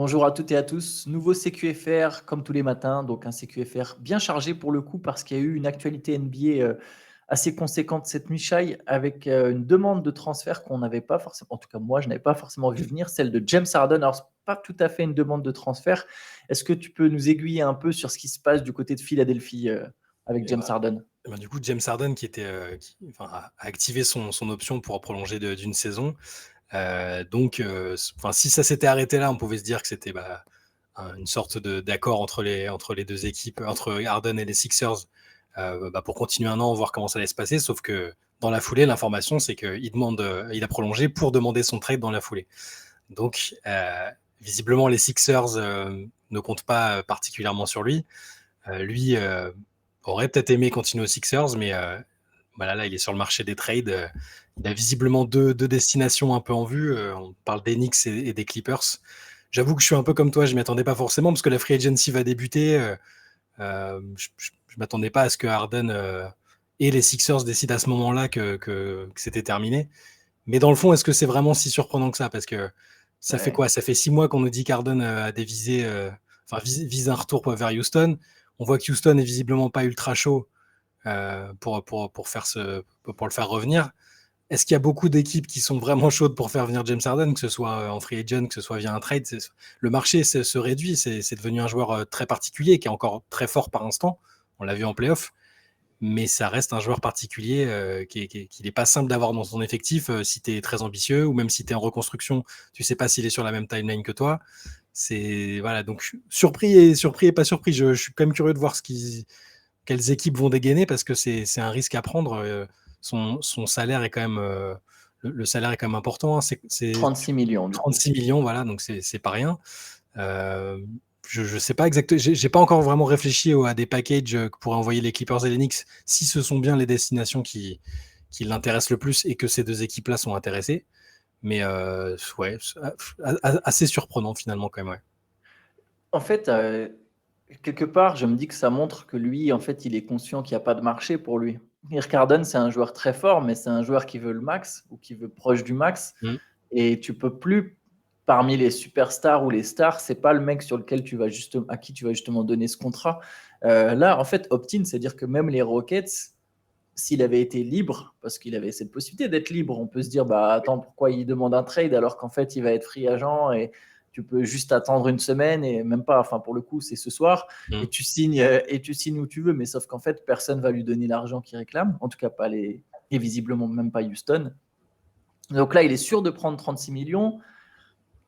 Bonjour à toutes et à tous. Nouveau CQFR comme tous les matins, donc un CQFR bien chargé pour le coup parce qu'il y a eu une actualité NBA assez conséquente cette nuit, Shai, avec une demande de transfert qu'on n'avait pas forcément, en tout cas moi je n'avais pas forcément vu venir, celle de James Harden. Alors c'est pas tout à fait une demande de transfert. Est-ce que tu peux nous aiguiller un peu sur ce qui se passe du côté de Philadelphie avec Et James bah, Harden? du coup, James Harden a activé son option pour prolonger d'une saison. Si ça s'était arrêté là, on pouvait se dire que c'était une sorte d'accord entre les deux équipes, entre Harden et les Sixers, pour continuer un an, voir comment ça allait se passer. Sauf que dans la foulée, l'information, c'est il a prolongé pour demander son trade dans la foulée. Donc, visiblement, les Sixers ne comptent pas particulièrement sur lui. Lui aurait peut-être aimé continuer aux Sixers, mais là, il est sur le marché des trades. Il a visiblement deux destinations un peu en vue. On parle des Knicks et des Clippers. J'avoue que je suis un peu comme toi, je ne m'y attendais pas forcément parce que la free agency va débuter. Je ne m'attendais pas à ce que Harden et les Sixers décident à ce moment-là que c'était terminé. Mais dans le fond, est-ce que c'est vraiment si surprenant que ça? Parce que ça fait Ouais. quoi? Ça fait 6 mois qu'on nous dit qu'Harden a des visées, vise un retour vers Houston. On voit que Houston est visiblement pas ultra chaud pour le faire revenir. Est-ce qu'il y a beaucoup d'équipes qui sont vraiment chaudes pour faire venir James Harden, que ce soit en free agent, que ce soit via un trade? Le marché se réduit, c'est devenu un joueur très particulier, qui est encore très fort par instant. On l'a vu en playoff, mais ça reste un joueur particulier qui n'est pas simple d'avoir dans son effectif si tu es très ambitieux, ou même si tu es en reconstruction, tu sais pas s'il est sur la même timeline que toi. Voilà, donc surpris et pas surpris. Je suis quand même curieux de voir quelles équipes vont dégainer, parce que c'est un risque à prendre. Son salaire est quand même le salaire est quand même important, hein. C'est 36 millions du coup. 36 millions, voilà, donc c'est pas rien. Euh, je sais pas exactement, j'ai pas encore vraiment réfléchi à des packages que pourraient envoyer les Clippers et les Knicks, si ce sont bien les destinations qui l'intéressent le plus et que ces deux équipes-là sont intéressées. Mais ouais, assez surprenant finalement quand même. Ouais. En fait, quelque part, je me dis que ça montre que lui, en fait, il est conscient qu'il n'y a pas de marché pour lui. Irk Harden, c'est un joueur très fort, mais c'est un joueur qui veut le max ou qui veut proche du max. Mm. Et tu peux plus, parmi les superstars ou les stars, c'est pas le mec sur lequel à qui tu vas justement donner ce contrat. Là, en fait, opt-in, c'est-à-dire que même les Rockets, s'il avait été libre, parce qu'il avait cette possibilité d'être libre, on peut se dire, bah attends, pourquoi il demande un trade alors qu'en fait, il va être free agent et tu peux juste attendre une semaine et même pas, enfin pour le coup, c'est ce soir Mm. et tu signes où tu veux, mais sauf qu'en fait, personne va lui donner l'argent qu'il réclame, en tout cas pas les, et visiblement même pas Houston. Donc là, il est sûr de prendre 36 millions.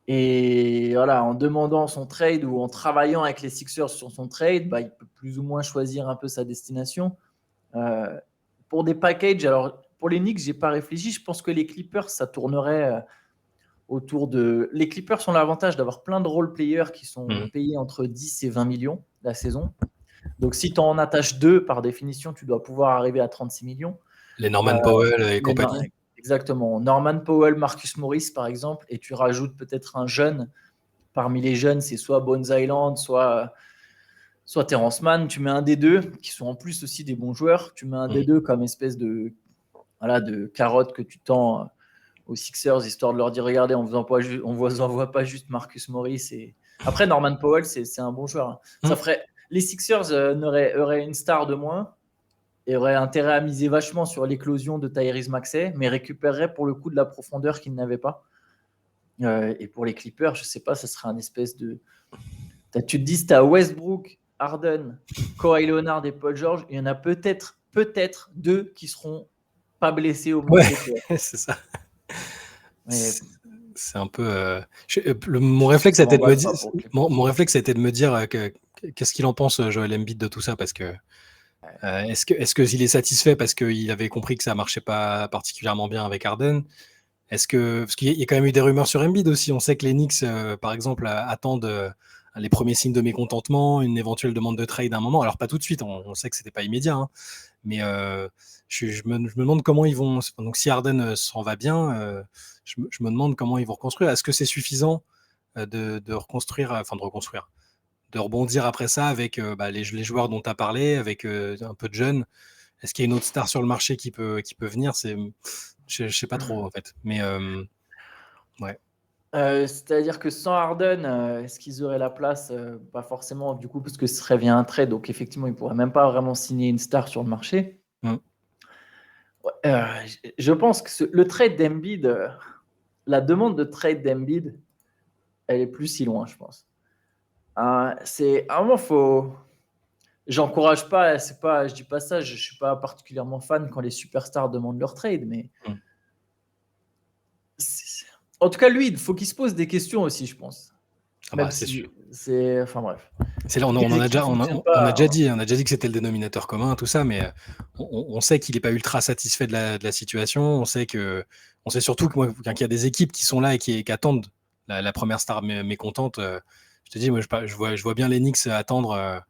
Et voilà, en demandant son trade ou en travaillant avec les Sixers sur son trade, bah, il peut plus ou moins choisir un peu sa destination. Euh, pour des packages, alors pour les Knicks, j'ai pas réfléchi. Je pense que les Clippers, ça tournerait autour de. Les Clippers ont l'avantage d'avoir plein de role players qui sont Mm. payés entre 10 et 20 millions la saison. Donc si tu en attaches deux, par définition, tu dois pouvoir arriver à 36 millions. Les Euh, Norman Powell et les Nor- compagnie. Exactement. Norman Powell, Marcus Morris, par exemple, et tu rajoutes peut-être un jeune. Parmi les jeunes, c'est soit Bones Island, soit Terrence Mann. Tu mets un des deux, qui sont en plus aussi des bons joueurs. Tu mets un des Mm. deux comme espèce de, voilà, de carotte que tu tends aux Sixers, histoire de leur dire, regardez, on vous envoie pas juste Marcus Morris. Et... Après, Norman Powell, c'est un bon joueur, hein. Ça Mm. ferait... Les Sixers auraient une star de moins et auraient intérêt à miser vachement sur l'éclosion de Tyrese Maxey, mais récupéreraient pour le coup de la profondeur qu'ils n'avaient pas. Et pour les Clippers, je sais pas, ça serait un espèce de... Tu te dis, tu as Westbrook, Harden, Kawhi Leonard et Paul George, il y en a peut-être deux qui seront pas blessés au moment Ouais, des playoffs. c'est ça. Mais C'est un peu. Mon réflexe a ça été de me m'emballe dire, pas pour les Clippers. mon réflexe a été de me dire qu'est-ce qu'il en pense, Joel Embiid, de tout ça, parce que est-ce que s'il est satisfait parce qu'il avait compris que ça marchait pas particulièrement bien avec Harden? Parce qu'il y a quand même eu des rumeurs sur Embiid aussi. On sait que les Knicks, par exemple, attendent les premiers signes de mécontentement, une éventuelle demande de trade à un moment. Alors pas tout de suite, on sait que c'était pas immédiat, hein. Mais je me demande comment ils vont. Donc si Harden s'en va bien, je me demande comment ils vont reconstruire. Est-ce que c'est suffisant de reconstruire, de rebondir après ça avec les joueurs dont tu as parlé, avec un peu de jeunes? Est-ce qu'il y a une autre star sur le marché qui peut venir? Je sais pas trop en fait. Mais ouais. C'est-à-dire que sans Harden, est-ce qu'ils auraient la place? Pas forcément, du coup, parce que ce serait via un trade, donc effectivement, ils ne pourraient même pas vraiment signer une star sur le marché. Mm. Ouais, je pense que le trade d'Embiid, la demande de trade d'Embiid, elle est plus si loin, je pense. C'est à un moment, faut. J'encourage pas, je dis pas ça, je suis pas particulièrement fan quand les superstars demandent leur trade, mais Mm. en tout cas, lui, il faut qu'il se pose des questions aussi, je pense. Ah Même bah, c'est si sûr. c'est, enfin bref, C'est là, on les en a équipes déjà, fonctionnent on a pas. déjà dit, on a déjà dit que c'était le dénominateur commun, tout ça, mais on sait qu'il n'est pas ultra satisfait de la situation. On sait surtout qu'il y a des équipes qui sont là et qui attendent la première star mécontente. Je te dis, moi, je vois bien les Knicks attendre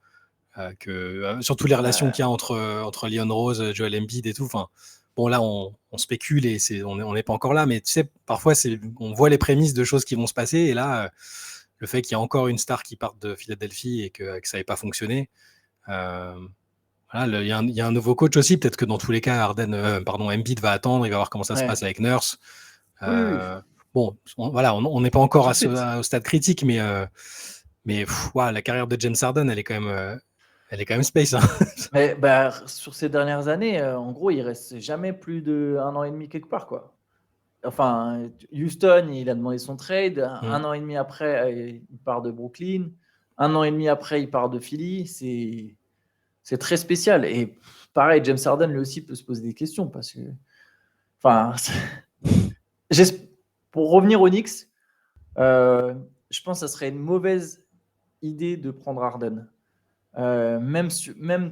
surtout les relations qu'il y a entre Leon Rose, Joel Embiid et tout. Enfin, bon, là, on spécule et on n'est pas encore là, mais tu sais, parfois, on voit les prémices de choses qui vont se passer, et là, le fait qu'il y a encore une star qui parte de Philadelphie et que ça n'ait pas fonctionné. Voilà, il y a un nouveau coach aussi. Peut-être que dans tous les cas, Embiid va attendre, il va voir comment ça se passe avec Nurse. Oui. Bon, on n'est pas encore Tout de suite. au stade critique, mais la carrière de James Harden, elle est quand même space. Hein. Mais sur ces dernières années, en gros, il reste jamais plus d'1 an et demi quelque part, quoi. Enfin, Houston, il a demandé son trade. Un an et demi après, il part de Brooklyn. 1 an et demi après, il part de Philly. C'est très spécial. Et pareil, James Harden, lui aussi, peut se poser des questions parce que. Enfin, pour revenir aux Knicks, je pense que ça serait une mauvaise idée de prendre Harden. Même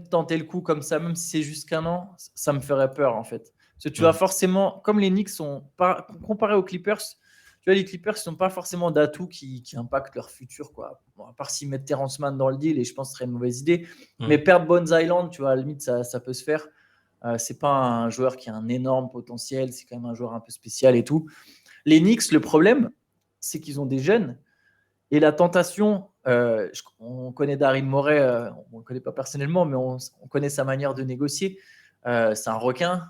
tenter le coup comme ça, même si c'est juste qu'1 an, ça me ferait peur en fait. Parce que tu vas forcément, comme les Knicks sont pas comparés aux Clippers, tu vois, les Clippers ne sont pas forcément d'atouts qui impactent leur futur, quoi. Bon, à part s'ils mettent Terrence Mann dans le deal, et je pense que ce serait une mauvaise idée. Mais perdre Bones Island, tu vois, à la limite, ça peut se faire. C'est pas un joueur qui a un énorme potentiel, c'est quand même un joueur un peu spécial et tout. Les Knicks, le problème, c'est qu'ils ont des jeunes. Et la tentation, on connaît Daryl Morey, on ne le connaît pas personnellement, mais on connaît sa manière de négocier. C'est un requin.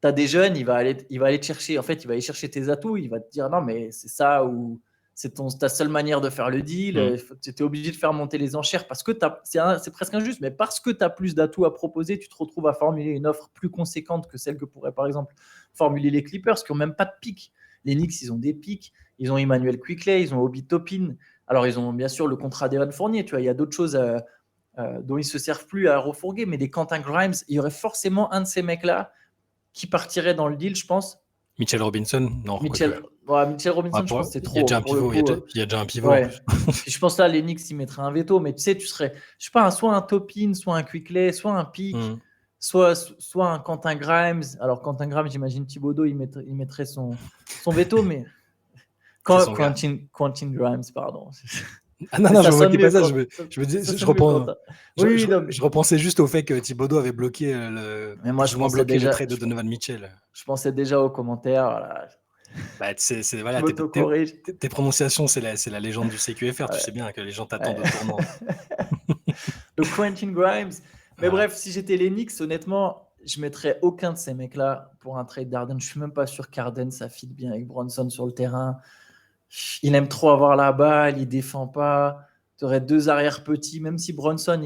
Tu as des jeunes, il va aller te chercher. En fait, il va aller chercher tes atouts. Il va te dire non, mais c'est ça ou c'est ta seule manière de faire le deal. Tu es obligé de faire monter les enchères parce que c'est presque injuste, mais parce que tu as plus d'atouts à proposer, tu te retrouves à formuler une offre plus conséquente que celle que pourraient par exemple formuler les Clippers qui n'ont même pas de pic. Les Knicks, ils ont des pics. Ils ont Emmanuel Quickley, ils ont Obi Toppin. Alors, ils ont bien sûr le contrat d'Evan Fournier. Tu vois, il y a d'autres choses dont ils ne se servent plus à refourguer, mais des Quentin Grimes, il y aurait forcément un de ces mecs-là qui partirait dans le deal, je pense. Mitchell Robinson, non. Mitchell Robinson, je pense que c'est trop. Il y a déjà un pivot. Il y a déjà un pivot en plus. Puis je pense là, les Knicks, ils mettraient un veto, mais tu sais, tu serais, je sais pas, soit un Toppin, soit un Quickley, soit un Pick, soit un Quentin Grimes. Alors, Quentin Grimes, j'imagine Thibodeau, il mettrait son veto, mais. Quentin Grimes, pardon. Ah non, je ne moquais pas ça. Je repensais juste au fait que Thibodeau avait bloqué le trade de Donovan Mitchell. Je pensais déjà aux commentaires. Voilà. Bah, tes prononciations, c'est la légende du CQFR. Tu sais bien que les gens t'attendent au tournant. Donc Quentin Grimes. Mais bref, si j'étais les Knicks, honnêtement, je mettrais aucun de ces mecs-là pour un trade d'Harden. Je suis même pas sûr qu'Harden, ça fit bien avec Bronson sur le terrain. Il aime trop avoir la balle, il défend pas. Tu aurais 2 arrières petits, même si Bronson,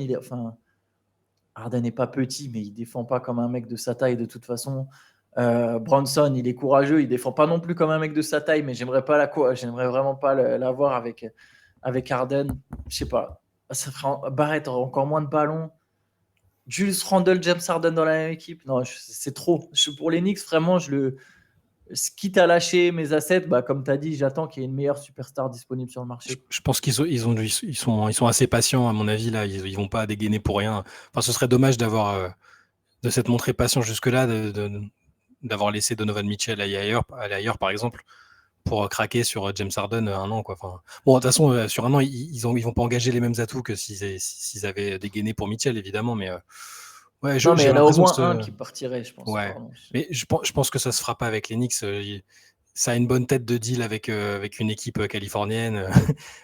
Harden n'est pas petit, mais il défend pas comme un mec de sa taille de toute façon. Bronson, il est courageux, il défend pas non plus comme un mec de sa taille, mais j'aimerais vraiment pas l'avoir avec Harden. Je sais pas. Barrett aurait encore moins de ballons. Julius Randle, James Harden dans la même équipe. Non, c'est trop. Pour les Knicks, vraiment, quitte à lâcher mes assets, comme tu as dit, j'attends qu'il y ait une meilleure superstar disponible sur le marché. Je pense qu'ils sont assez patients, à mon avis. Là, ils ne vont pas dégainer pour rien. Enfin, ce serait dommage de s'être montré patient jusque-là, d'avoir laissé Donovan Mitchell aller ailleurs, par exemple, pour craquer sur James Harden 1 an. Quoi. Enfin, bon, de toute façon, sur 1 an, ils vont pas engager les mêmes atouts que s'ils avaient dégainé pour Mitchell, évidemment. Mais mais il y en a au moins un qui partirait, je pense. Ouais. Mais je pense que ça se fera pas avec les Knicks. Ça a une bonne tête de deal avec une équipe californienne.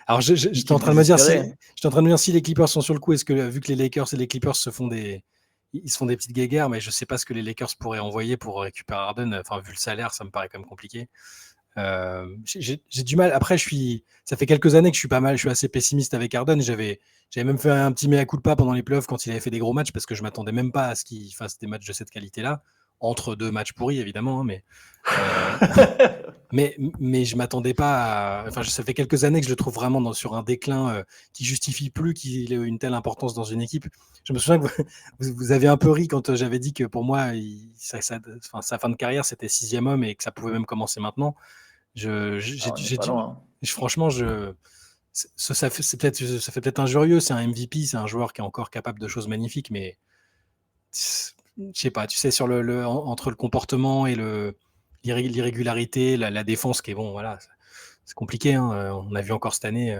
Alors, j'étais en train de me dire si les Clippers sont sur le coup, est-ce que vu que les Lakers et les Clippers se font des petites guéguerres, mais je sais pas ce que les Lakers pourraient envoyer pour récupérer Harden. Enfin, vu le salaire, ça me paraît quand même compliqué. J'ai du mal. Après, ça fait quelques années que je suis assez pessimiste avec Harden. J'avais même fait un petit mea culpa pendant les playoffs quand il avait fait des gros matchs parce que je m'attendais même pas à ce qu'il fasse des matchs de cette qualité-là, entre deux matchs pourris évidemment, hein, mais je m'attendais pas à... Enfin, ça fait quelques années que je le trouve vraiment sur un déclin qui justifie plus qu'il ait une telle importance dans une équipe. Je me souviens que vous avez un peu ri quand j'avais dit que pour moi, sa fin de carrière, c'était 6e homme et que ça pouvait même commencer maintenant. Franchement, ça fait peut-être injurieux. C'est un MVP, c'est un joueur qui est encore capable de choses magnifiques, mais je sais pas, tu sais, entre le comportement et l'irrégularité, la défense qui est bon, voilà, c'est compliqué. Hein. On a vu encore cette année.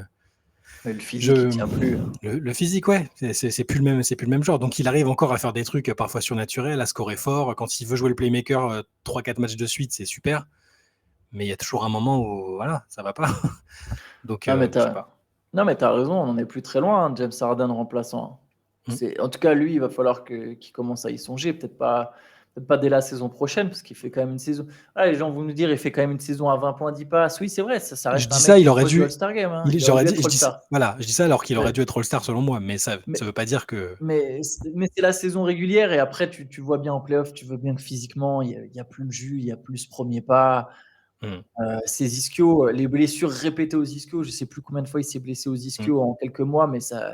Mais le physique, il tient plus. Le physique, ouais, c'est plus le même genre. Donc il arrive encore à faire des trucs parfois surnaturels, à scorer fort. Quand il veut jouer le playmaker 3-4 matchs de suite, c'est super. Mais il y a toujours un moment où voilà, ça va pas. Donc Non, mais je sais pas. Non, mais t'as raison, on n'en est plus très loin, hein, James Harden remplaçant. En tout cas, lui, il va falloir qu'il commence à y songer. Peut-être pas dès la saison prochaine, parce qu'il fait quand même une saison. Ah, les gens vont nous dire il fait quand même une saison à 20 points, 10 passes. Oui, c'est vrai, ça reste Je dis un ça, mec il aurait dû. All-Star Game. Hein. Voilà, je dis ça alors qu'il aurait dû être All-Star selon moi, mais ça veut pas dire que. Mais c'est la saison régulière et après, tu vois bien en playoff, tu veux bien que physiquement, il n'y a plus le jus, il n'y a plus ce premier pas. Ces ischios, les blessures répétées aux ischios, je ne sais plus combien de fois il s'est blessé aux ischios en quelques mois, mais ça,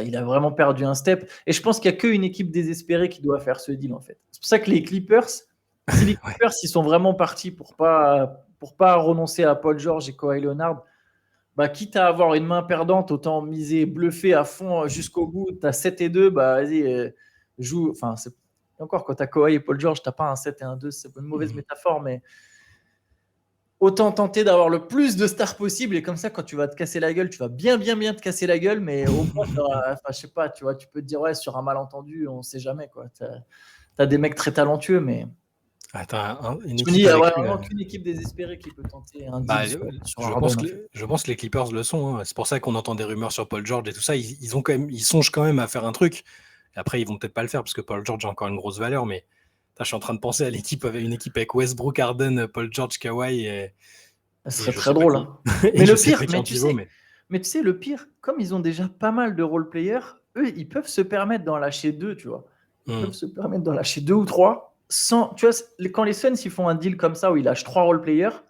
il a vraiment perdu un step. Et je pense qu'il n'y a qu'une équipe désespérée qui doit faire ce deal, en fait. C'est pour ça que les Clippers, si les Clippers ils sont vraiment partis pour pas renoncer à Paul George et Kawhi Leonard, bah, quitte à avoir une main perdante, autant miser, bluffer à fond jusqu'au bout. Tu as 7-2, bah vas-y, joue. Enfin, encore quand tu as Kawhi et Paul George, tu n'as pas un 7 et un 2, c'est une mauvaise métaphore, mais autant tenter d'avoir le plus de stars possible et comme ça, quand tu vas te casser la gueule, tu vas bien te casser la gueule, mais au moins, je sais pas, tu vois, tu peux te dire, ouais, sur un malentendu, on sait jamais, quoi. T'as des mecs très talentueux, mais. Une je me dis, il n'y a vraiment qu'une équipe désespérée qui peut tenter un deal sur Harden, je pense que les Clippers le sont. Hein. C'est pour ça qu'on entend des rumeurs sur Paul George et tout ça. Ils songent quand même à faire un truc. Et après, ils vont peut-être pas le faire parce que Paul George a encore une grosse valeur, mais. Je suis en train de penser à une équipe avec Westbrook, Harden, Paul George, Kawhi. Ça serait très drôle. Hein. Mais le pire, tu sais, le pire, comme ils ont déjà pas mal de role-players, eux, ils peuvent se permettre d'en lâcher 2, tu vois. Ils peuvent se permettre d'en lâcher 2 ou 3. Tu vois, quand les Suns ils font un deal comme ça où ils lâchent 3 role-players,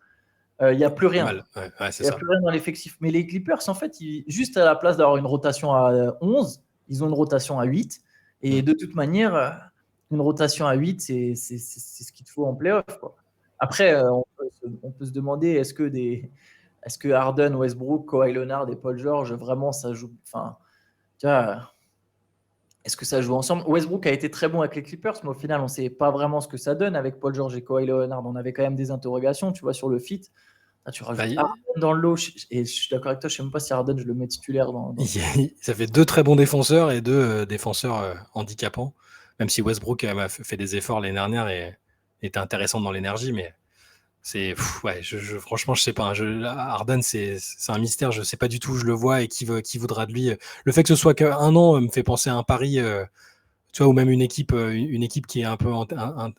il n'y a plus rien. Il n'y a plus rien dans l'effectif. Mais les Clippers, en fait, juste à la place d'avoir une rotation à 11, ils ont une rotation à 8. Et de toute manière, une rotation à 8, c'est ce qu'il te faut en playoff. Quoi. Après, on peut se demander est-ce que Harden, Westbrook, Kawhi Leonard et Paul George, vraiment, ça joue. Enfin, tu vois, est-ce que ça joue ensemble? Westbrook a été très bon avec les Clippers, mais au final, on ne sait pas vraiment ce que ça donne avec Paul George et Kawhi Leonard. On avait quand même des interrogations, tu vois, sur le fit. Là, tu rajoutes Harden dans le lot. Et je suis d'accord avec toi, je ne sais même pas si Harden, je le mets titulaire. Ça fait 2 très bons défenseurs et 2 défenseurs handicapants. Même si Westbrook a fait des efforts l'année dernière et était intéressant dans l'énergie, mais franchement, je sais pas. Harden, c'est un mystère. Je sais pas du tout où je le vois et qui voudra de lui. Le fait que ce soit qu'un an me fait penser à un pari, tu vois, ou même une équipe qui est un peu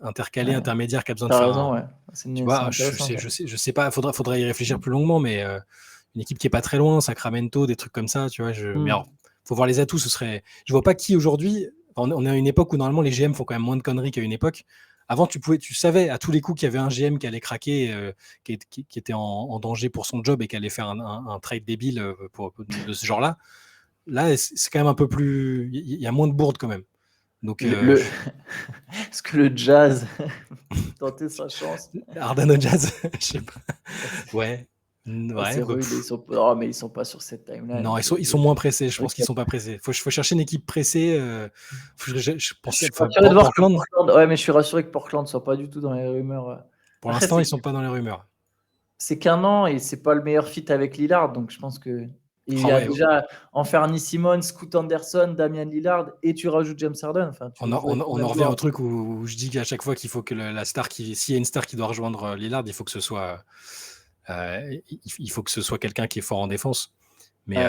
intercalée, intermédiaire, qui a besoin de faire. Raison, ouais. Tu vois, je sais pas. Faudrait y réfléchir plus longuement, mais une équipe qui est pas très loin, Sacramento, des trucs comme ça, tu vois. Mais alors, faut voir les atouts. Je vois pas qui aujourd'hui. On est à une époque où normalement les GM font quand même moins de conneries qu'à une époque. Avant, tu savais à tous les coups qu'il y avait un GM qui allait craquer, qui était en danger pour son job et qui allait faire un trade débile de ce genre-là. Là, c'est quand même un peu plus. Il y a moins de bourdes quand même. Donc, est-ce que le Jazz tenter sa chance? Harden au Jazz, je sais pas. Ouais. C'est rude, mais ils sont pas sur cette timeline. Non, ils sont moins pressés. Je pense qu'ils sont pas pressés. Faut chercher une équipe pressée. Je pense Portland. Ouais, mais je suis rassuré que Portland soit pas du tout dans les rumeurs. Pour l'instant, ils sont pas dans les rumeurs. C'est qu'un an et c'est pas le meilleur fit avec Lillard, donc je pense que il y a déjà Anthony Simons, Scoot Anderson, Damian Lillard et tu rajoutes James Harden. Enfin, on en revient au truc où je dis qu'à chaque fois qu'il faut que la star s'il y a une star qui doit rejoindre Lillard, il faut que ce soit il faut que ce soit quelqu'un qui est fort en défense. Mais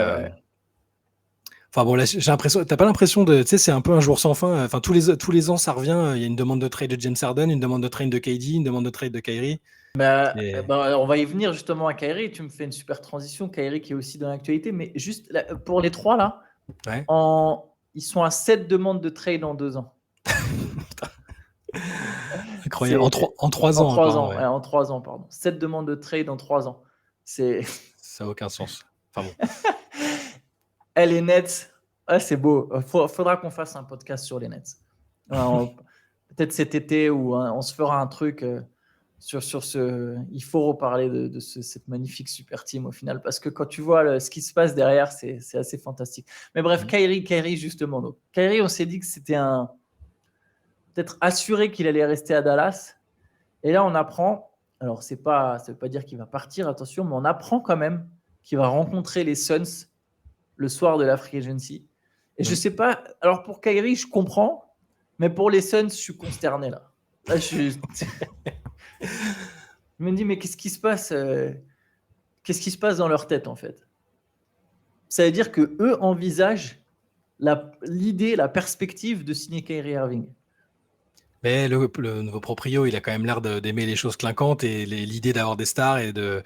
enfin bon, là, j'ai l'impression. T'as pas l'impression de, tu sais, c'est un peu un jour sans fin. Enfin, tous les ans, ça revient. Il y a une demande de trade de James Harden, une demande de trade de KD, une demande de trade de Kyrie. On va y venir justement à Kyrie. Tu me fais une super transition. Kyrie qui est aussi dans l'actualité. Mais juste là, pour les trois, là, Ouais. ils sont à 7 demandes de trade en 2 ans. Incroyable. En 3 En ans. 3 pardon, ans, ouais. ouais, en 3 ans, pardon. 7 demandes de trade en 3 ans. C'est... Ça n'a aucun sens. Enfin bon. Les Nets, c'est beau. Faudra qu'on fasse un podcast sur les Nets. Peut-être cet été où on se fera un truc sur ce. Il faut reparler de cette magnifique super team au final parce que quand tu vois ce qui se passe derrière, c'est assez fantastique. Mais bref, Kyrie justement. Donc, Kyrie, on s'est dit que c'était peut-être assuré qu'il allait rester à Dallas. Et là, on apprend. Alors, ça ne veut pas dire qu'il va partir, attention, mais on apprend quand même qu'il va rencontrer les Suns le soir de la free agency. Et je sais pas. Alors pour Kyrie, je comprends, mais pour les Suns, je suis consterné là. Je me dis mais qu'est-ce qui se passe Qu'est-ce qui se passe dans leur tête en fait? Ça veut dire que eux envisagent l'idée, la perspective de signer Kyrie Irving. Mais le nouveau proprio, il a quand même l'air d'aimer les choses clinquantes et l'idée d'avoir des stars et que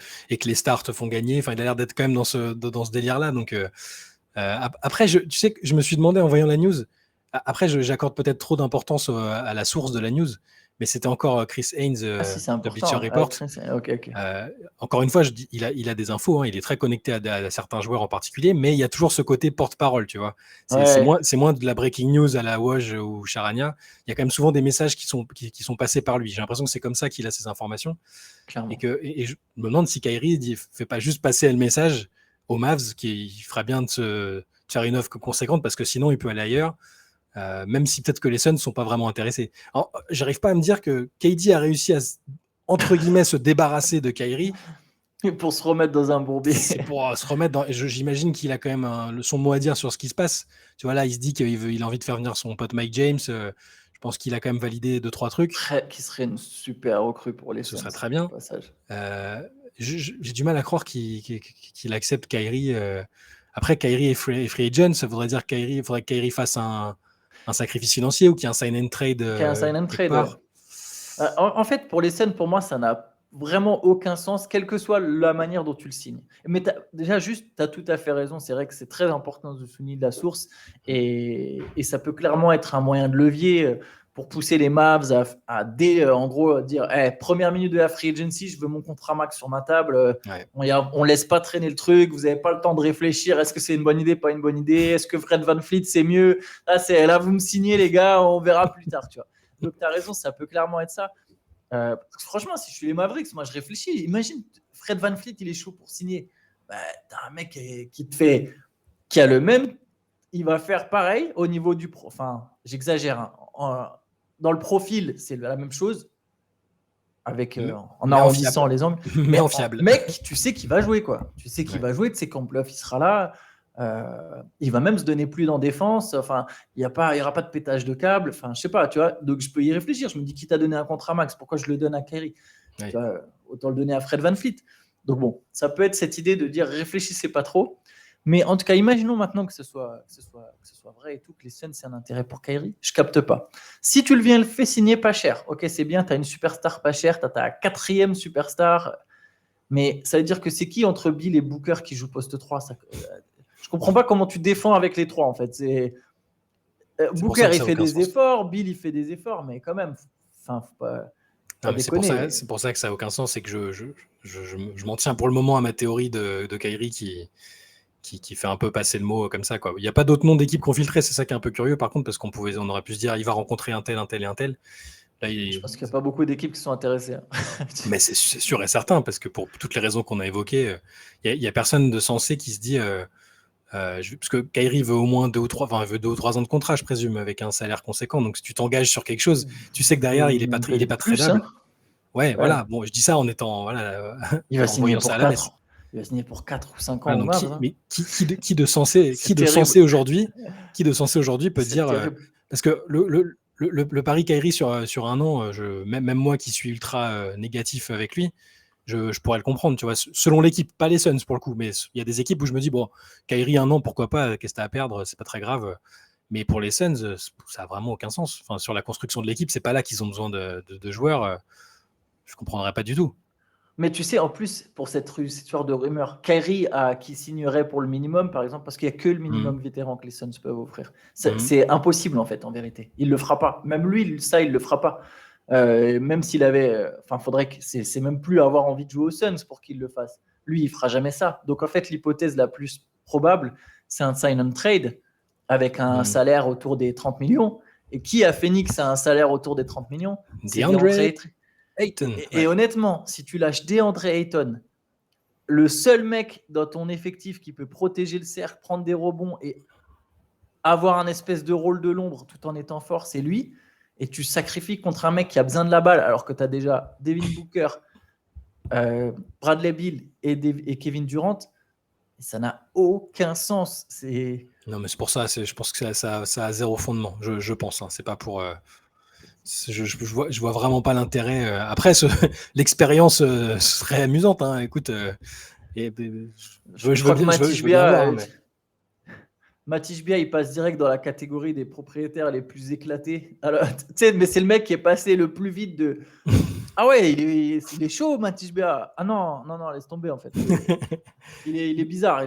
les stars te font gagner. Enfin, il a l'air d'être quand même dans ce délire-là. Donc après, tu sais, je me suis demandé en voyant la news. Après, j'accorde peut-être trop d'importance à la source de la news, mais c'était encore Chris Haynes Si, c'est de important. Bleacher Report. Ok. Encore une fois, je dis, il a des infos, hein, il est très connecté à certains joueurs en particulier, mais il y a toujours ce côté porte-parole, tu vois. C'est moins de la breaking news à la Woj ou Charania. Il y a quand même souvent des messages qui sont passés par lui. J'ai l'impression que c'est comme ça qu'il a ces informations. Clairement. Et je me demande si Kyrie ne fait pas juste passer le message aux Mavs, qui ferait bien de faire une offre conséquente, parce que sinon il peut aller ailleurs. Même si peut-être que les Suns ne sont pas vraiment intéressés. Alors, j'arrive pas à me dire que KD a réussi à, entre guillemets, se débarrasser de Kyrie. Pour se remettre dans un bourbier. C'est pour se remettre dans... J'imagine qu'il a quand même son mot à dire sur ce qui se passe. Tu vois, là, il se dit qu'il a envie de faire venir son pote Mike James. Je pense qu'il a quand même validé 2-3 trucs. Qui serait une super recrue pour les Suns. Ce serait très bien. J'ai du mal à croire qu'il accepte Kyrie. Après, Kyrie est free agent. Ça voudrait dire qu'il faudrait que Kyrie fasse un sacrifice financier ou qu'il y ait un sign and trade. En fait, pour les Suns, pour moi, ça n'a vraiment aucun sens, quelle que soit la manière dont tu le signes. Mais déjà, juste, tu as tout à fait raison. C'est vrai que c'est très important de souligner de la source et ça peut clairement être un moyen de levier pour pousser les Mavs en gros, dire première minute de la free agency, je veux mon contrat max sur ma table. On laisse pas traîner le truc. Vous n'avez pas le temps de réfléchir. Est-ce que c'est une bonne idée, pas une bonne idée? Est-ce que Fred VanVleet, c'est mieux? Là, vous me signez, les gars, on verra plus tard. Tu vois. Donc, tu as raison, ça peut clairement être ça. Franchement, si je suis les Mavericks, moi, je réfléchis. Imagine, Fred VanVleet, il est chaud pour signer. T'as un mec qui a le même. Il va faire pareil au niveau du pro. Enfin, j'exagère. Dans le profil, c'est la même chose. En arrondissant les angles. Mais en fiable. Mec, tu sais qu'il va jouer, quoi. Tu sais qu'il va jouer. Tu sais qu'en bluff, il sera là. Il va même se donner plus en défense. Enfin, il y aura pas de pétage de câble. Enfin, je sais pas, tu vois. Donc, je peux y réfléchir. Je me dis, qui t'a donné un contrat max? Pourquoi je le donne à Kyrie? Tu vois, autant le donner à Fred VanVleet. Donc, bon, ça peut être cette idée de dire, réfléchissez pas trop. Mais en tout cas, imaginons maintenant que ce soit vrai et tout, que les Suns, c'est un intérêt pour Kyrie. Je capte pas. Si tu le fais signer pas cher, ok, c'est bien, tu as une superstar pas chère, tu as ta 4e superstar. Mais ça veut dire que c'est qui entre Bill et Booker qui joue poste 3? Je comprends pas comment tu défends avec les trois, en fait. Booker, il fait des efforts, Bill, il fait des efforts, mais quand même, faut pas déconner. C'est pour ça que ça n'a aucun sens, c'est que je m'en tiens pour le moment à ma théorie de Kyrie qui fait un peu passer le mot comme ça, quoi. Il n'y a pas d'autres noms d'équipes qu'on filtrait, c'est ça qui est un peu curieux, par contre, parce qu'on aurait pu se dire, il va rencontrer un tel et un tel. Là, je pense qu'il n'y a pas beaucoup d'équipes qui sont intéressées. Mais c'est sûr et certain, parce que pour toutes les raisons qu'on a évoquées, il n'y a personne de sensé qui se dit... parce que Kyrie veut au moins 2 ou 3 ans de contrat, je présume, avec un salaire conséquent. Donc si tu t'engages sur quelque chose, tu sais que derrière il est pas tradable. Ouais, voilà. Bon, je dis ça en étant il va signer pour 4. Il va signer pour 4 ou 5 ans. Donc mais qui de censé aujourd'hui peut dire parce que le pari Kyrie sur un an, même moi qui suis ultra négatif avec lui, je pourrais le comprendre, tu vois, selon l'équipe, pas les Suns pour le coup, mais il y a des équipes où je me dis, bon, Kyrie 1 an, pourquoi pas, qu'est-ce que t'as à perdre, c'est pas très grave. Mais pour les Suns, ça a vraiment aucun sens. Enfin, sur la construction de l'équipe, c'est pas là qu'ils ont besoin de joueurs. Je comprendrais pas du tout. Mais tu sais, en plus, pour cette histoire de rumeur, Kyrie qui signerait pour le minimum, par exemple, parce qu'il n'y a que le minimum vétéran que les Suns peuvent offrir. C'est impossible, en fait, en vérité. Il ne le fera pas. Même lui, ça, il ne le fera pas. Même s'il avait. Faudrait que. C'est même plus avoir envie de jouer aux Suns pour qu'il le fasse. Lui, il fera jamais ça. Donc, en fait, l'hypothèse la plus probable, c'est un sign and trade avec un salaire autour des 30 millions. Et qui à Phoenix a un salaire autour des 30 millions? C'est DeAndre Ayton. Et honnêtement, si tu lâches DeAndre Ayton, le seul mec dans ton effectif qui peut protéger le cercle, prendre des rebonds et avoir un espèce de rôle de l'ombre tout en étant fort, c'est lui. Et tu sacrifies contre un mec qui a besoin de la balle alors que tu as déjà Devin Booker, Bradley Beal et Kevin Durant. Et ça n'a aucun sens. Non, mais c'est pour ça, je pense que ça a zéro fondement, je pense. Hein. C'est pas pour. Je vois vraiment pas l'intérêt. Après, l'expérience serait amusante. Hein. Écoute, je veux bien voir. Matisse Bia, il passe direct dans la catégorie des propriétaires les plus éclatés. Alors, mais c'est le mec qui est passé le plus vite de. Ah ouais, il est chaud, Matisse Bia. Ah non, laisse tomber en fait. Il est bizarre,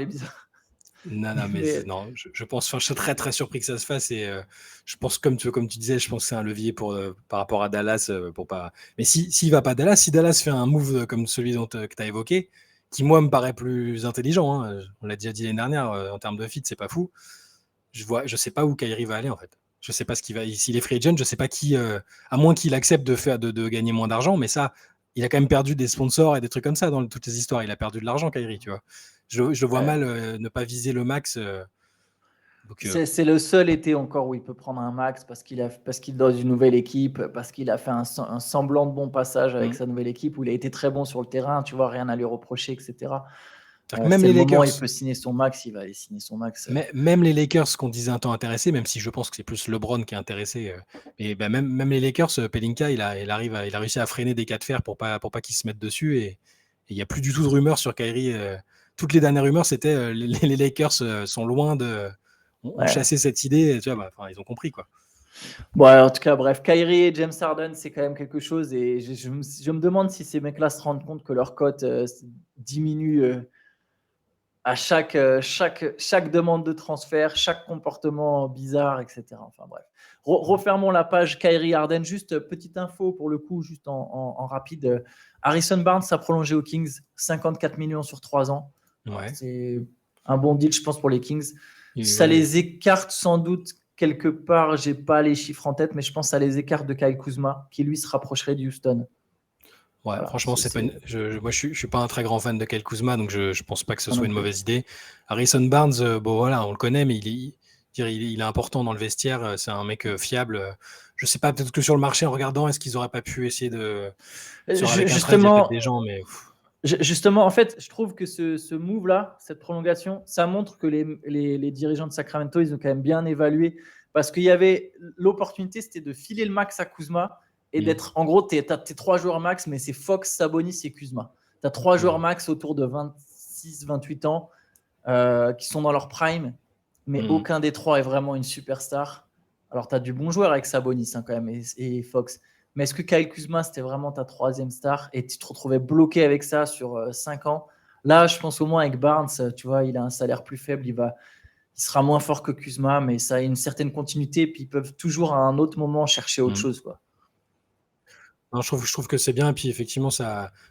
Non, mais non, je pense, je suis très très surpris que ça se fasse et je pense comme tu disais, je pense que c'est un levier par rapport à Dallas pour pas. Mais s'il va pas à Dallas, si Dallas fait un move comme celui que tu as évoqué, qui moi me paraît plus intelligent, hein, on l'a déjà dit l'année dernière, en termes de fit, c'est pas fou. Je sais pas où Kyrie va aller en fait. Je sais pas ce qu'il va. S'il est free agent, je sais pas qui, à moins qu'il accepte de gagner moins d'argent, mais ça, il a quand même perdu des sponsors et des trucs comme ça dans toutes les histoires. Il a perdu de l'argent, Kyrie, tu vois. Je vois mal ne pas viser le max. C'est le seul été encore où il peut prendre un max parce qu'il est dans une nouvelle équipe, parce qu'il a fait un semblant de bon passage avec sa nouvelle équipe où il a été très bon sur le terrain, tu vois, rien à lui reprocher, etc. Même les Lakers, moment, il peut signer son max, il va aller signer son max. Même les Lakers qu'on disait un temps intéressés, même si je pense que c'est plus LeBron qui est intéressé. Mais même les Lakers, Pelinka, il a réussi à freiner des cas de fer pour pas qu'ils se mettent dessus et il n'y a plus du tout de rumeurs sur Kyrie. Toutes les dernières rumeurs, c'était les Lakers sont loin de ont chassé cette idée. Tu vois, ils ont compris quoi. Bon, en tout cas, bref, Kyrie et James Harden, c'est quand même quelque chose et je me demande si ces mecs-là se rendent compte que leur cote diminue à chaque demande de transfert, chaque comportement bizarre, etc. Enfin bref. Refermons la page Kyrie Harden. Juste petite info pour le coup, juste en rapide. Harrison Barnes a prolongé aux Kings 54 millions sur 3 ans. Ouais. C'est un bon deal, je pense, pour les Kings. Ça les écarte sans doute quelque part. J'ai pas les chiffres en tête, mais je pense que ça les écarte de Kyle Kuzma, qui lui se rapprocherait de Houston. Ouais, voilà, franchement, moi, je suis pas un très grand fan de Kyle Kuzma, donc je pense pas que ce soit une mauvaise idée. Harrison Barnes, bon voilà, on le connaît, mais il est important dans le vestiaire. C'est un mec fiable. Je sais pas, peut-être que sur le marché, en regardant, est-ce qu'ils auraient pas pu essayer de avec un trade, il y a peut-être des gens, mais justement, en fait, je trouve que ce move-là, cette prolongation, ça montre que les dirigeants de Sacramento, ils ont quand même bien évalué parce qu'il y avait l'opportunité, c'était de filer le max à Kuzma et d'être, en gros, tu as tes 3 joueurs max, mais c'est Fox, Sabonis et Kuzma. Tu as 3 joueurs max autour de 26, 28 ans qui sont dans leur prime, mais aucun des 3 est vraiment une superstar. Alors, tu as du bon joueur avec Sabonis hein, quand même et Fox. Mais est-ce que Kyle Kuzma, c'était vraiment ta 3e star et tu te retrouvais bloqué avec ça sur 5 ans? Là, je pense au moins avec Barnes, tu vois, il a un salaire plus faible, il sera moins fort que Kuzma, mais ça a une certaine continuité, puis ils peuvent toujours à un autre moment chercher autre chose, quoi. Non, je trouve que c'est bien. Et puis effectivement,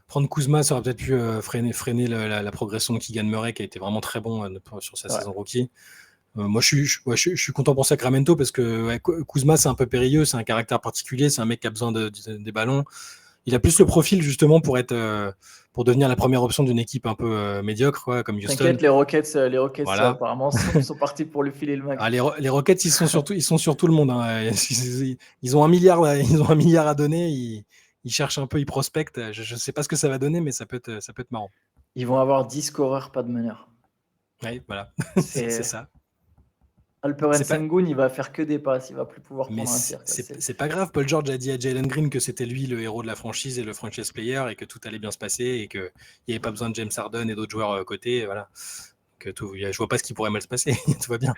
prendre Kuzma, ça aurait peut-être pu freiner la progression de Keegan Murray, qui a été vraiment très bon sur sa saison rookie. Moi, je suis content pour Sacramento parce que Kuzma, c'est un peu périlleux, c'est un caractère particulier, c'est un mec qui a besoin des ballons. Il a plus le profil justement pour devenir la première option d'une équipe un peu médiocre, quoi, comme Houston. T'inquiète, les Rockets voilà. Apparemment sont partis pour lui filer le max. Ah, les Rockets, ils sont sur tout le monde. Hein. Ils ont 1 milliard, à donner. Ils cherchent un peu, ils prospectent. Je sais pas ce que ça va donner, mais ça peut être marrant. Ils vont avoir 10 scoreurs, pas de meneurs. Oui, voilà, c'est ça. Alperen Sengun, il va faire que des passes, il va plus pouvoir prendre un tir. C'est pas grave, Paul George a dit à Jalen Green que c'était lui le héros de la franchise et le franchise player et que tout allait bien se passer et qu'il n'y avait pas besoin de James Harden et d'autres joueurs à côté. Voilà. Je vois pas ce qui pourrait mal se passer, tout va bien.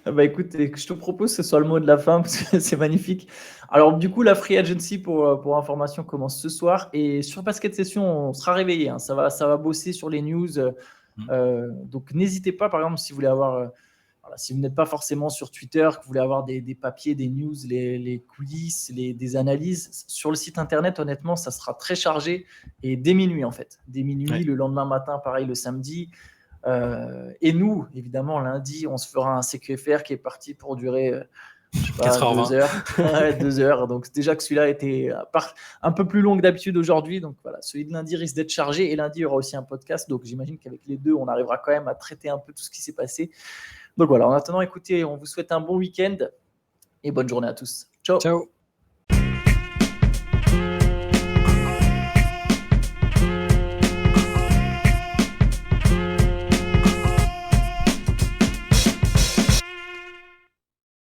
Bah écoute, je te propose que ce soit le mot de la fin parce que c'est magnifique. Alors du coup, la free agency pour information commence ce soir et sur Basket Session, on sera réveillé. Hein. Ça va bosser sur les news. Donc n'hésitez pas, par exemple, si vous voulez avoir, voilà, si vous n'êtes pas forcément sur Twitter, que vous voulez avoir des papiers, des news, les coulisses, des analyses, sur le site internet, honnêtement, ça sera très chargé et dès minuit en fait. Dès minuit, Ouais. le lendemain matin, pareil, le samedi. Et nous, évidemment, lundi, on se fera un CQFR qui est parti pour durer, je sais pas, 4h20. 2 heures. Ouais, 2 heures. Donc déjà que celui-là était un peu plus long que d'habitude aujourd'hui. Donc voilà, celui de lundi risque d'être chargé. Et lundi, il y aura aussi un podcast. Donc j'imagine qu'avec les deux, on arrivera quand même à traiter un peu tout ce qui s'est passé. Donc voilà, en attendant, écoutez, on vous souhaite un bon week-end et bonne journée à tous. Ciao. Ciao.